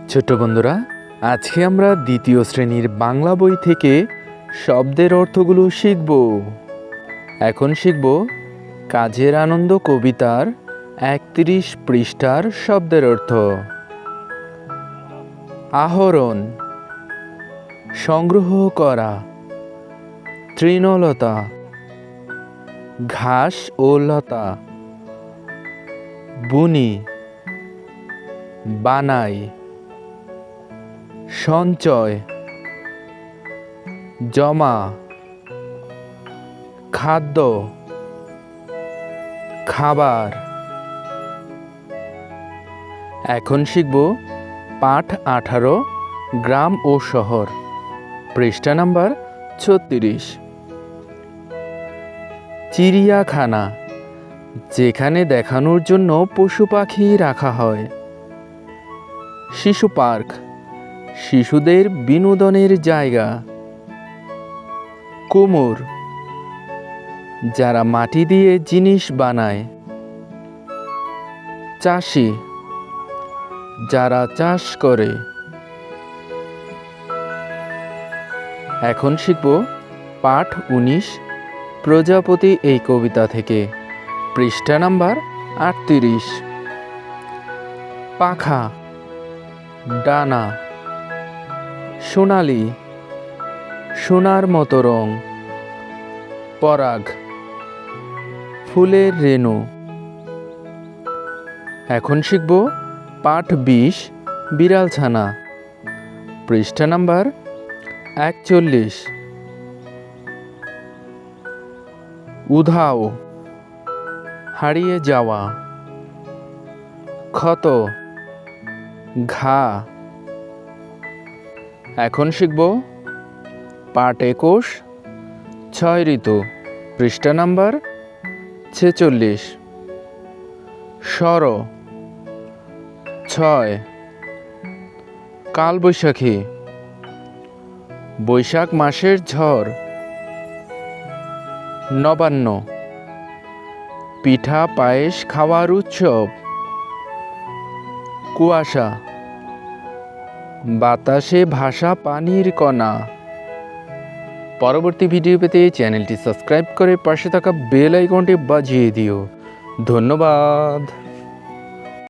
ছোট বন্ধুরা, আজকে আমরা দ্বিতীয় শ্রেণীর বাংলা বই থেকে শব্দের অর্থগুলো শিখব। এখন শিখব কাজের আনন্দ কবিতার ৩১ পৃষ্ঠার শব্দের অর্থ। আহরণ, সংগ্রহ করা। তৃণলতা, ঘাস ও লতা। বুনি, বানাই। সঞ্চয়, জমা। খাদ্য, খাবার। এখন শিখব পাঠ ১৮ গ্রাম ও শহর, পৃষ্ঠা নাম্বার ৩৬। চিড়িয়াখানা, যেখানে দেখানোর জন্য পশু পাখি রাখা হয়। শিশু পার্ক, শিশুদের বিনোদনের জায়গা। কুমোর, যারা মাটি দিয়ে জিনিস বানায়। চাষি, যারা চাষ করে। এখন শিখব পাঠ ১৯ প্রজাপতি এই কবিতা থেকে, পৃষ্ঠা নাম্বার ৩৮। পাখা, ডানা। সোনালি, সোনার মতো রং। পরাগ, ফুলের রেণু। এখন শিখব পাঠ ২০ বিড়ালছানা, পৃষ্ঠা নাম্বার ৪১। উধাও, হারিয়ে যাওয়া। ক্ষত, ঘা। এখন শিখব পাঠ ২১ ছয় ঋতু, পৃষ্ঠা নাম্বার ৪৬। সর, ছয়। কালবৈশাখী, বৈশাখ মাসের ঝড়। নবান্ন, পিঠা পায়েস খাওয়ার উৎসব। কুয়াশা, বাতাসে ভাসা পানির কণা। পরবর্তী ভিডিও পেতে চ্যানেলটি সাবস্ক্রাইব করে পাশে থাকা বেল আইকনটি বাজিয়ে দিও। ধন্যবাদ।